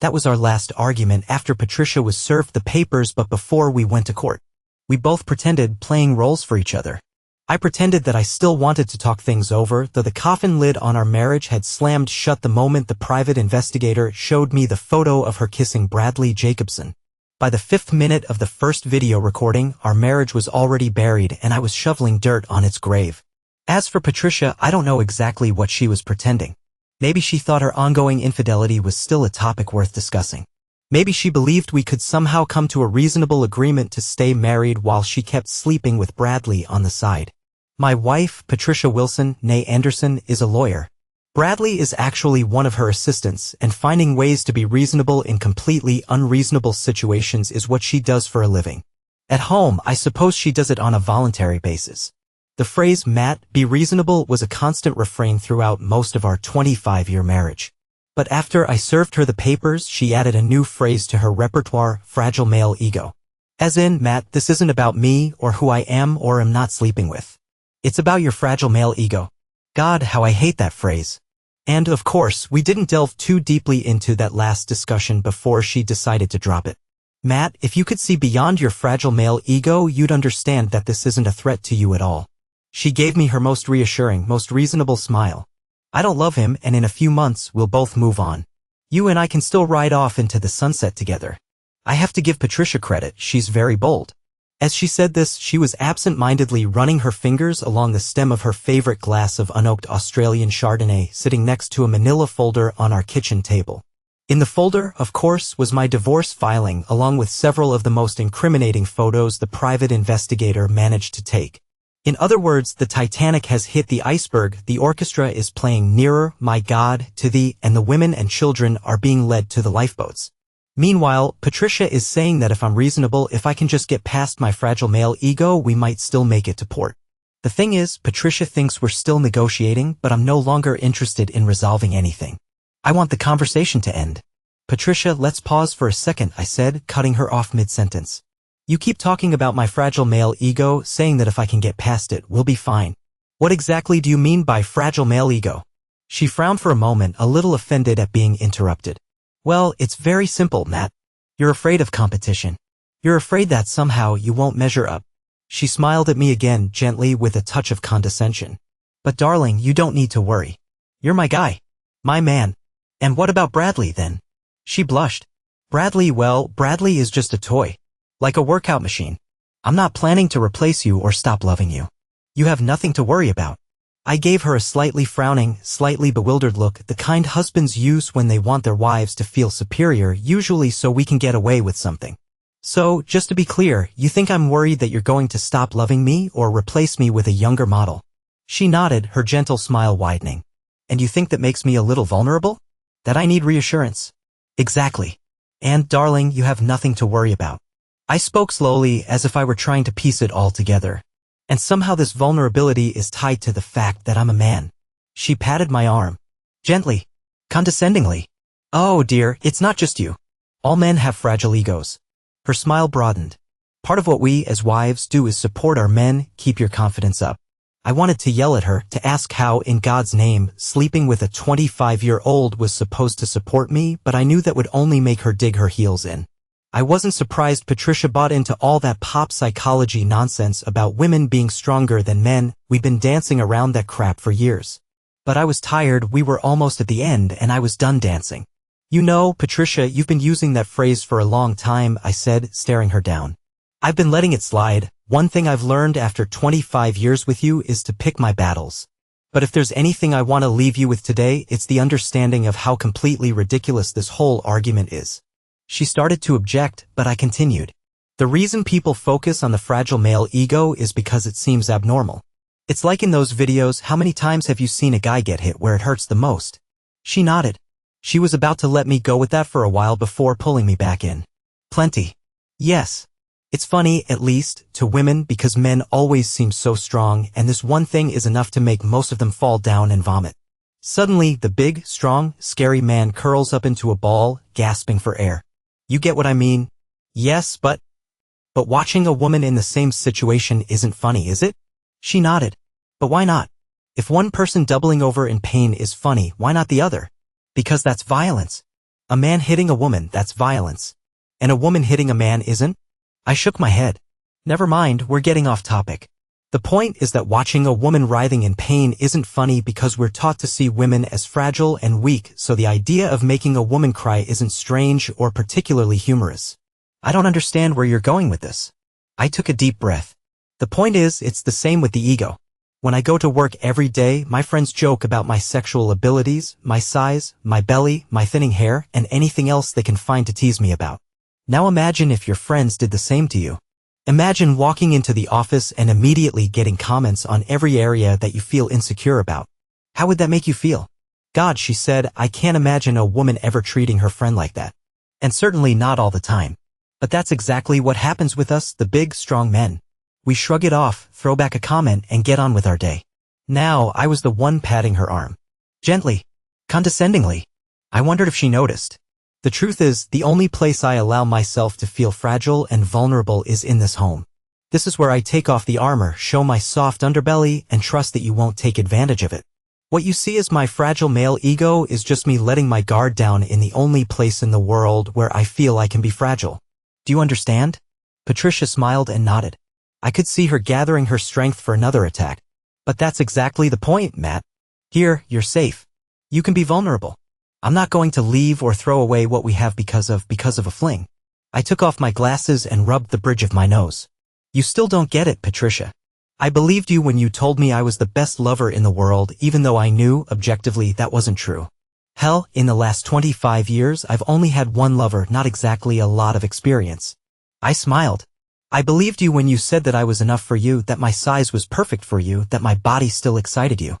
That was our last argument after Patricia was served the papers but before we went to court. We both pretended playing roles for each other. I pretended that I still wanted to talk things over, though the coffin lid on our marriage had slammed shut the moment the private investigator showed me the photo of her kissing Bradley Jacobson. By the 5th minute of the first video recording, our marriage was already buried and I was shoveling dirt on its grave. As for Patricia, I don't know exactly what she was pretending. Maybe she thought her ongoing infidelity was still a topic worth discussing. Maybe she believed we could somehow come to a reasonable agreement to stay married while she kept sleeping with Bradley on the side. My wife, Patricia Wilson, née Anderson, is a lawyer. Bradley is actually one of her assistants, and finding ways to be reasonable in completely unreasonable situations is what she does for a living. At home, I suppose she does it on a voluntary basis. The phrase, "Matt, be reasonable," was a constant refrain throughout most of our 25-year marriage. But after I served her the papers, she added a new phrase to her repertoire, fragile male ego. As in, "Matt, this isn't about me or who I am or am not sleeping with. It's about your fragile male ego." God, how I hate that phrase. And, of course, we didn't delve too deeply into that last discussion before she decided to drop it. "Matt, if you could see beyond your fragile male ego, you'd understand that this isn't a threat to you at all." She gave me her most reassuring, most reasonable smile. "I don't love him, and in a few months we'll both move on. You and I can still ride off into the sunset together." I have to give Patricia credit, she's very bold. As she said this, she was absent-mindedly running her fingers along the stem of her favorite glass of unoaked Australian Chardonnay sitting next to a manila folder on our kitchen table. In the folder, of course, was my divorce filing along with several of the most incriminating photos the private investigator managed to take. In other words, the Titanic has hit the iceberg, the orchestra is playing Nearer, My God, to Thee, and the women and children are being led to the lifeboats. Meanwhile, Patricia is saying that if I'm reasonable, if I can just get past my fragile male ego, we might still make it to port. The thing is, Patricia thinks we're still negotiating, but I'm no longer interested in resolving anything. I want the conversation to end. "Patricia, let's pause for a second," I said, cutting her off mid-sentence. "You keep talking about my fragile male ego, saying that if I can get past it, we'll be fine. What exactly do you mean by fragile male ego?" She frowned for a moment, a little offended at being interrupted. "Well, it's very simple, Matt. You're afraid of competition. You're afraid that somehow you won't measure up." She smiled at me again, gently, with a touch of condescension. "But darling, you don't need to worry. You're my guy. My man. And what about Bradley, then?" She blushed. "Bradley, well, Bradley is just a toy. Like a workout machine. I'm not planning to replace you or stop loving you. You have nothing to worry about." I gave her a slightly frowning, slightly bewildered look, the kind husbands use when they want their wives to feel superior, usually so we can get away with something. "So, just to be clear, you think I'm worried that you're going to stop loving me or replace me with a younger model?" She nodded, her gentle smile widening. "And you think that makes me a little vulnerable? That I need reassurance?" "Exactly. And, darling, you have nothing to worry about." I spoke slowly, as if I were trying to piece it all together. "And somehow this vulnerability is tied to the fact that I'm a man." She patted my arm. Gently. Condescendingly. "Oh dear, it's not just you. All men have fragile egos." Her smile broadened. "Part of what we, as wives, do is support our men, keep your confidence up." I wanted to yell at her, to ask how, in God's name, sleeping with a 25-year-old was supposed to support me, but I knew that would only make her dig her heels in. I wasn't surprised Patricia bought into all that pop psychology nonsense about women being stronger than men. We'd been dancing around that crap for years. But I was tired, we were almost at the end, and I was done dancing. "You know, Patricia, you've been using that phrase for a long time," I said, staring her down. "I've been letting it slide. One thing I've learned after 25 years with you is to pick my battles. But if there's anything I want to leave you with today, it's the understanding of how completely ridiculous this whole argument is." She started to object, but I continued. "The reason people focus on the fragile male ego is because it seems abnormal. It's like in those videos, how many times have you seen a guy get hit where it hurts the most?" She nodded. She was about to let me go with that for a while before pulling me back in. "Plenty. Yes. It's funny, at least, to women because men always seem so strong, and this one thing is enough to make most of them fall down and vomit." Suddenly, the big, strong, scary man curls up into a ball, gasping for air. "You get what I mean?" "Yes, but watching a woman in the same situation isn't funny, is it?" She nodded. "But why not? If one person doubling over in pain is funny, why not the other?" "Because that's violence." A man hitting a woman, that's violence. And a woman hitting a man isn't? I shook my head. Never mind, we're getting off topic. The point is that watching a woman writhing in pain isn't funny because we're taught to see women as fragile and weak, so the idea of making a woman cry isn't strange or particularly humorous. I don't understand where you're going with this. I took a deep breath. The point is, it's the same with the ego. When I go to work every day, my friends joke about my sexual abilities, my size, my belly, my thinning hair, and anything else they can find to tease me about. Now imagine if your friends did the same to you. Imagine walking into the office and immediately getting comments on every area that you feel insecure about. How would that make you feel? God, she said, I can't imagine a woman ever treating her friend like that. And certainly not all the time. But that's exactly what happens with us, the big, strong men. We shrug it off, throw back a comment, and get on with our day. Now, I was the one patting her arm. Gently. Condescendingly. I wondered if she noticed. The truth is, the only place I allow myself to feel fragile and vulnerable is in this home. This is where I take off the armor, show my soft underbelly, and trust that you won't take advantage of it. What you see as my fragile male ego is just me letting my guard down in the only place in the world where I feel I can be fragile. Do you understand? Patricia smiled and nodded. I could see her gathering her strength for another attack. But that's exactly the point, Matt. Here, you're safe. You can be vulnerable. I'm not going to leave or throw away what we have because of a fling. I took off my glasses and rubbed the bridge of my nose. You still don't get it, Patricia. I believed you when you told me I was the best lover in the world, even though I knew, objectively, that wasn't true. Hell, in the last 25 years, I've only had one lover, not exactly a lot of experience. I smiled. I believed you when you said that I was enough for you, that my size was perfect for you, that my body still excited you.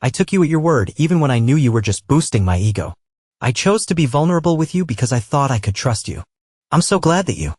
I took you at your word, even when I knew you were just boosting my ego. I chose to be vulnerable with you because I thought I could trust you. I'm so glad that you.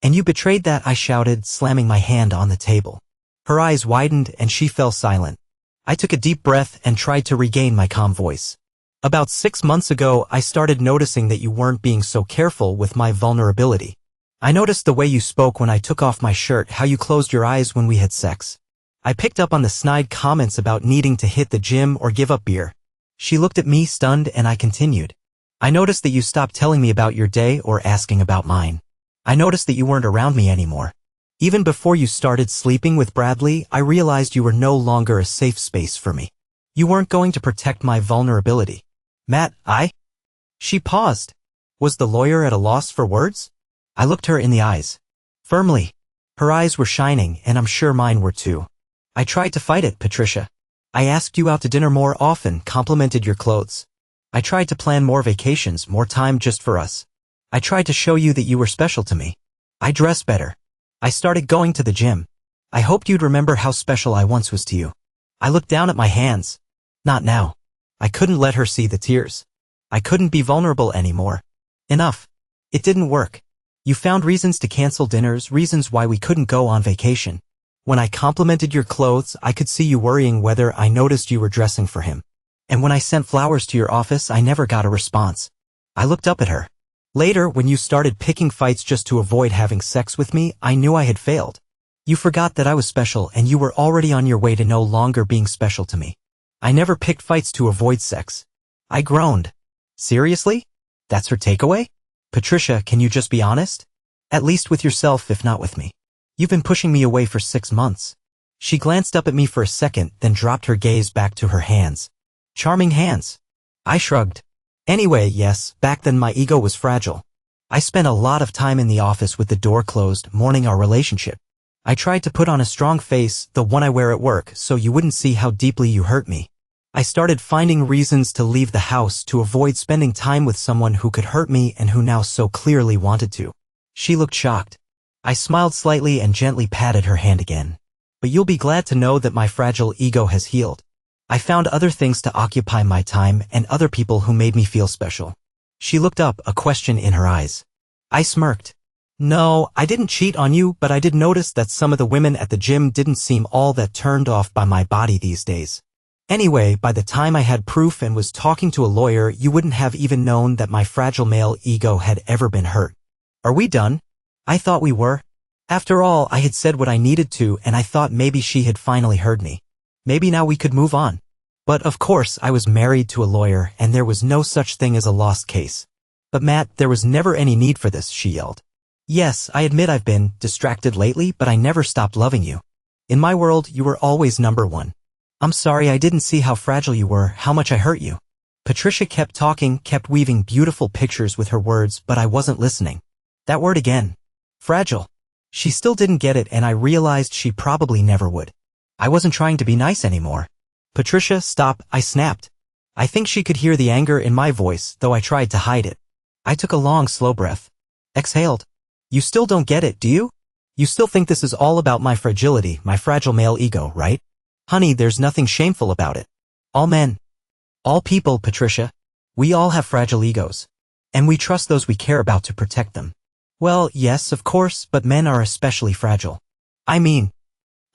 And you betrayed that, I shouted, slamming my hand on the table. Her eyes widened and she fell silent. I took a deep breath and tried to regain my calm voice. About 6 months ago, I started noticing that you weren't being so careful with my vulnerability. I noticed the way you spoke when I took off my shirt, how you closed your eyes when we had sex. I picked up on the snide comments about needing to hit the gym or give up beer. She looked at me stunned and I continued. I noticed that you stopped telling me about your day or asking about mine. I noticed that you weren't around me anymore. Even before you started sleeping with Bradley, I realized you were no longer a safe space for me. You weren't going to protect my vulnerability. Matt, She paused. Was the lawyer at a loss for words? I looked her in the eyes. Firmly. Her eyes were shining, and I'm sure mine were too. I tried to fight it, Patricia. I asked you out to dinner more often, complimented your clothes. I tried to plan more vacations, more time just for us. I tried to show you that you were special to me. I dressed better. I started going to the gym. I hoped you'd remember how special I once was to you. I looked down at my hands. Not now. I couldn't let her see the tears. I couldn't be vulnerable anymore. Enough. It didn't work. You found reasons to cancel dinners, reasons why we couldn't go on vacation. When I complimented your clothes, I could see you worrying whether I noticed you were dressing for him. And when I sent flowers to your office, I never got a response. I looked up at her. Later, when you started picking fights just to avoid having sex with me, I knew I had failed. You forgot that I was special and you were already on your way to no longer being special to me. I never picked fights to avoid sex. I groaned. Seriously? That's her takeaway? Patricia, can you just be honest? At least with yourself, if not with me. You've been pushing me away for 6 months. She glanced up at me for a second, then dropped her gaze back to her hands. Charming hands. I shrugged. Anyway, yes, back then my ego was fragile. I spent a lot of time in the office with the door closed, mourning our relationship. I tried to put on a strong face, the one I wear at work, so you wouldn't see how deeply you hurt me. I started finding reasons to leave the house to avoid spending time with someone who could hurt me and who now so clearly wanted to. She looked shocked. I smiled slightly and gently patted her hand again. But you'll be glad to know that my fragile ego has healed. I found other things to occupy my time and other people who made me feel special. She looked up, a question in her eyes. I smirked. No, I didn't cheat on you, but I did notice that some of the women at the gym didn't seem all that turned off by my body these days. Anyway, by the time I had proof and was talking to a lawyer, you wouldn't have even known that my fragile male ego had ever been hurt. Are we done? I thought we were. After all, I had said what I needed to, and I thought maybe she had finally heard me. Maybe now we could move on. But of course, I was married to a lawyer, and there was no such thing as a lost case. But Matt, there was never any need for this, she yelled. Yes, I admit I've been distracted lately, but I never stopped loving you. In my world, you were always number one. I'm sorry I didn't see how fragile you were, how much I hurt you. Patricia kept talking, kept weaving beautiful pictures with her words, but I wasn't listening. That word again. Fragile. She still didn't get it, and I realized she probably never would. I wasn't trying to be nice anymore. Patricia, stop, I snapped. I think she could hear the anger in my voice, though I tried to hide it. I took a long, slow breath. Exhaled. You still don't get it, do you? You still think this is all about my fragility, my fragile male ego, right? Honey, there's nothing shameful about it. All men. All people, Patricia. We all have fragile egos. And we trust those we care about to protect them. Well, yes, of course, but men are especially fragile. I mean,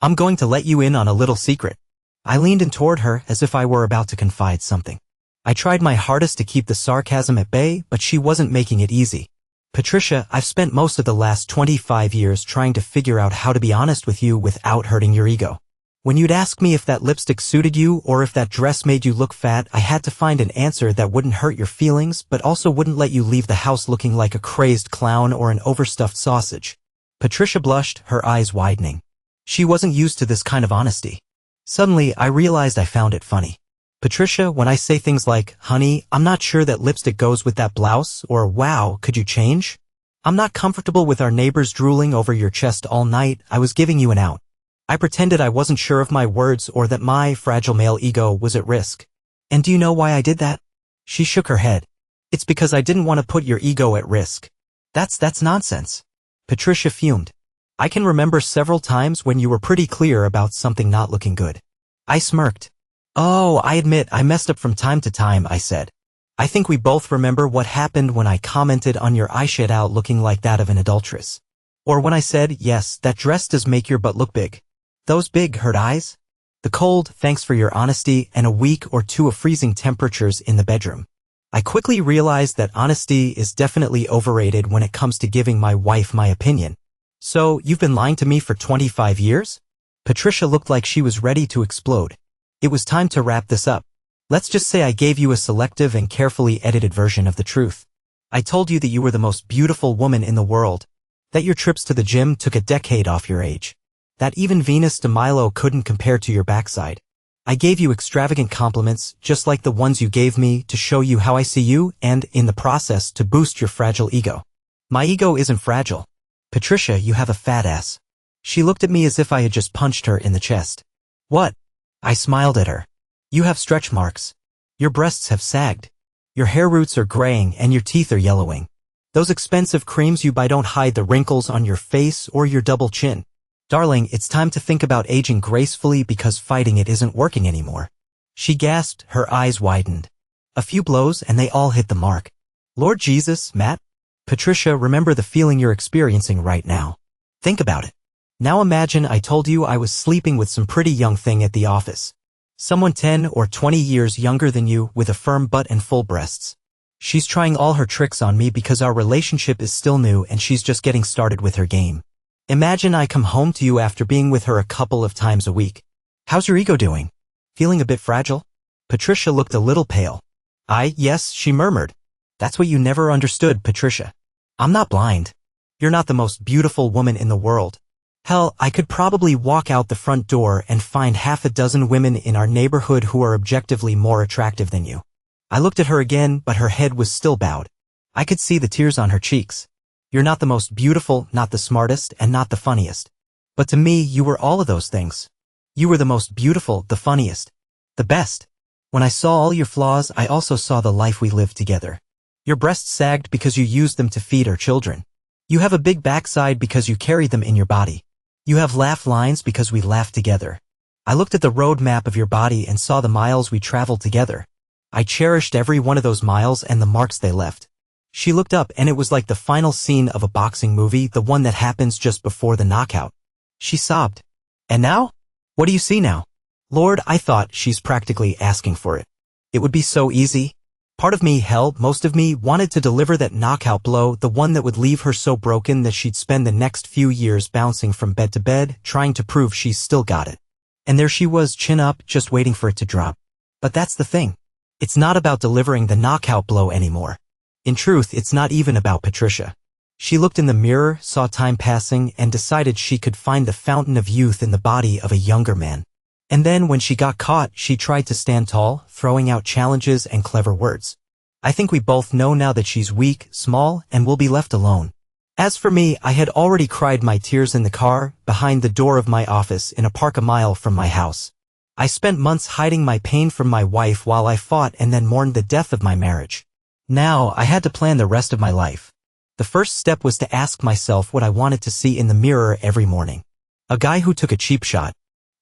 I'm going to let you in on a little secret. I leaned in toward her as if I were about to confide something. I tried my hardest to keep the sarcasm at bay, but she wasn't making it easy. Patricia, I've spent most of the last 25 years trying to figure out how to be honest with you without hurting your ego. When you'd ask me if that lipstick suited you or if that dress made you look fat, I had to find an answer that wouldn't hurt your feelings, but also wouldn't let you leave the house looking like a crazed clown or an overstuffed sausage. Patricia blushed, her eyes widening. She wasn't used to this kind of honesty. Suddenly, I realized I found it funny. Patricia, when I say things like, honey, I'm not sure that lipstick goes with that blouse, or wow, could you change? I'm not comfortable with our neighbors drooling over your chest all night, I was giving you an out. I pretended I wasn't sure of my words or that my fragile male ego was at risk. And do you know why I did that? She shook her head. It's because I didn't want to put your ego at risk. That's nonsense. Patricia fumed. I can remember several times when you were pretty clear about something not looking good. I smirked. Oh, I admit I messed up from time to time, I said. I think we both remember what happened when I commented on your eyeshadow looking like that of an adulteress. Or when I said, yes, that dress does make your butt look big. Those big, hurt eyes? The cold, thanks for your honesty, and a week or two of freezing temperatures in the bedroom. I quickly realized that honesty is definitely overrated when it comes to giving my wife my opinion. So, you've been lying to me for 25 years? Patricia looked like she was ready to explode. It was time to wrap this up. Let's just say I gave you a selective and carefully edited version of the truth. I told you that you were the most beautiful woman in the world, that your trips to the gym took a decade off your age, that even Venus de Milo couldn't compare to your backside. I gave you extravagant compliments, just like the ones you gave me, to show you how I see you and, in the process, to boost your fragile ego. My ego isn't fragile. Patricia, you have a fat ass. She looked at me as if I had just punched her in the chest. What? I smiled at her. You have stretch marks. Your breasts have sagged. Your hair roots are graying and your teeth are yellowing. Those expensive creams you buy don't hide the wrinkles on your face or your double chin. Darling, it's time to think about aging gracefully because fighting it isn't working anymore. She gasped, her eyes widened. A few blows and they all hit the mark. Lord Jesus, Matt? Patricia, remember the feeling you're experiencing right now. Think about it. Now imagine I told you I was sleeping with some pretty young thing at the office. Someone 10 or 20 years younger than you with a firm butt and full breasts. She's trying all her tricks on me because our relationship is still new and she's just getting started with her game. Imagine I come home to you after being with her a couple of times a week. How's your ego doing? Feeling a bit fragile? Patricia looked a little pale. Yes, she murmured. That's what you never understood, Patricia. I'm not blind. You're not the most beautiful woman in the world. Hell, I could probably walk out the front door and find half a dozen women in our neighborhood who are objectively more attractive than you. I looked at her again, but her head was still bowed. I could see the tears on her cheeks. You're not the most beautiful, not the smartest, and not the funniest. But to me, you were all of those things. You were the most beautiful, the funniest, the best. When I saw all your flaws, I also saw the life we lived together. Your breasts sagged because you used them to feed our children. You have a big backside because you carried them in your body. You have laugh lines because we laughed together. I looked at the road map of your body and saw the miles we traveled together. I cherished every one of those miles and the marks they left. She looked up and it was like the final scene of a boxing movie, the one that happens just before the knockout. She sobbed. And now? What do you see now? Lord, I thought, she's practically asking for it. It would be so easy. Part of me, hell, most of me, wanted to deliver that knockout blow, the one that would leave her so broken that she'd spend the next few years bouncing from bed to bed, trying to prove she's still got it. And there she was, chin up, just waiting for it to drop. But that's the thing. It's not about delivering the knockout blow anymore. In truth, it's not even about Patricia. She looked in the mirror, saw time passing, and decided she could find the fountain of youth in the body of a younger man. And then, when she got caught, she tried to stand tall, throwing out challenges and clever words. I think we both know now that she's weak, small, and will be left alone. As for me, I had already cried my tears in the car, behind the door of my office in a park a mile from my house. I spent months hiding my pain from my wife while I fought and then mourned the death of my marriage. Now, I had to plan the rest of my life. The first step was to ask myself what I wanted to see in the mirror every morning. A guy who took a cheap shot.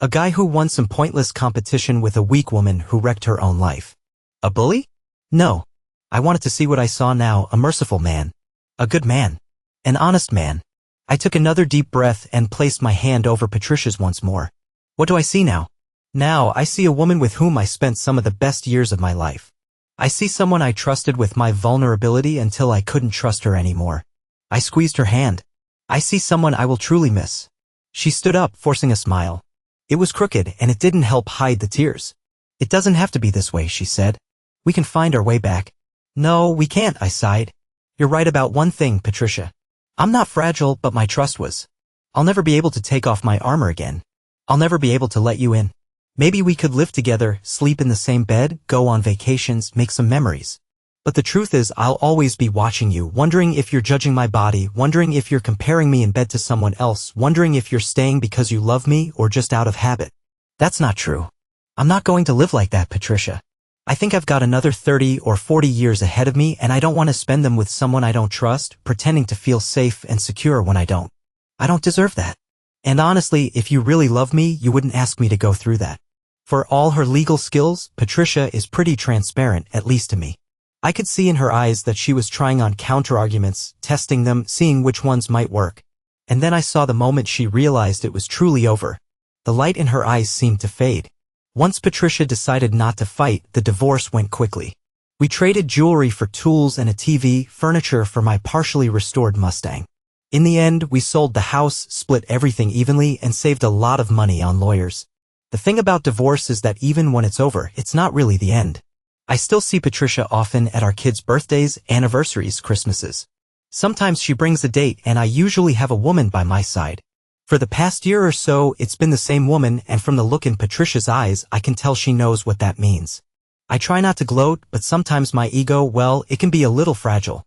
A guy who won some pointless competition with a weak woman who wrecked her own life. A bully? No. I wanted to see what I saw now, a merciful man. A good man. An honest man. I took another deep breath and placed my hand over Patricia's once more. What do I see now? Now, I see a woman with whom I spent some of the best years of my life. I see someone I trusted with my vulnerability until I couldn't trust her anymore. I squeezed her hand. I see someone I will truly miss. She stood up, forcing a smile. It was crooked, and it didn't help hide the tears. It doesn't have to be this way, she said. We can find our way back. No, we can't, I sighed. You're right about one thing, Patricia. I'm not fragile, but my trust was. I'll never be able to take off my armor again. I'll never be able to let you in. Maybe we could live together, sleep in the same bed, go on vacations, make some memories. But the truth is, I'll always be watching you, wondering if you're judging my body, wondering if you're comparing me in bed to someone else, wondering if you're staying because you love me or just out of habit. That's not true. I'm not going to live like that, Patricia. I think I've got another 30 or 40 years ahead of me, and I don't want to spend them with someone I don't trust, pretending to feel safe and secure when I don't. I don't deserve that. And honestly, if you really love me, you wouldn't ask me to go through that. For all her legal skills, Patricia is pretty transparent, at least to me. I could see in her eyes that she was trying on counter-arguments, testing them, seeing which ones might work. And then I saw the moment she realized it was truly over. The light in her eyes seemed to fade. Once Patricia decided not to fight, the divorce went quickly. We traded jewelry for tools and a TV, furniture for my partially restored Mustang. In the end, we sold the house, split everything evenly, and saved a lot of money on lawyers. The thing about divorce is that even when it's over, it's not really the end. I still see Patricia often at our kids' birthdays, anniversaries, Christmases. Sometimes she brings a date, and I usually have a woman by my side. For the past year or so, it's been the same woman, and from the look in Patricia's eyes, I can tell she knows what that means. I try not to gloat, but sometimes my ego, well, it can be a little fragile.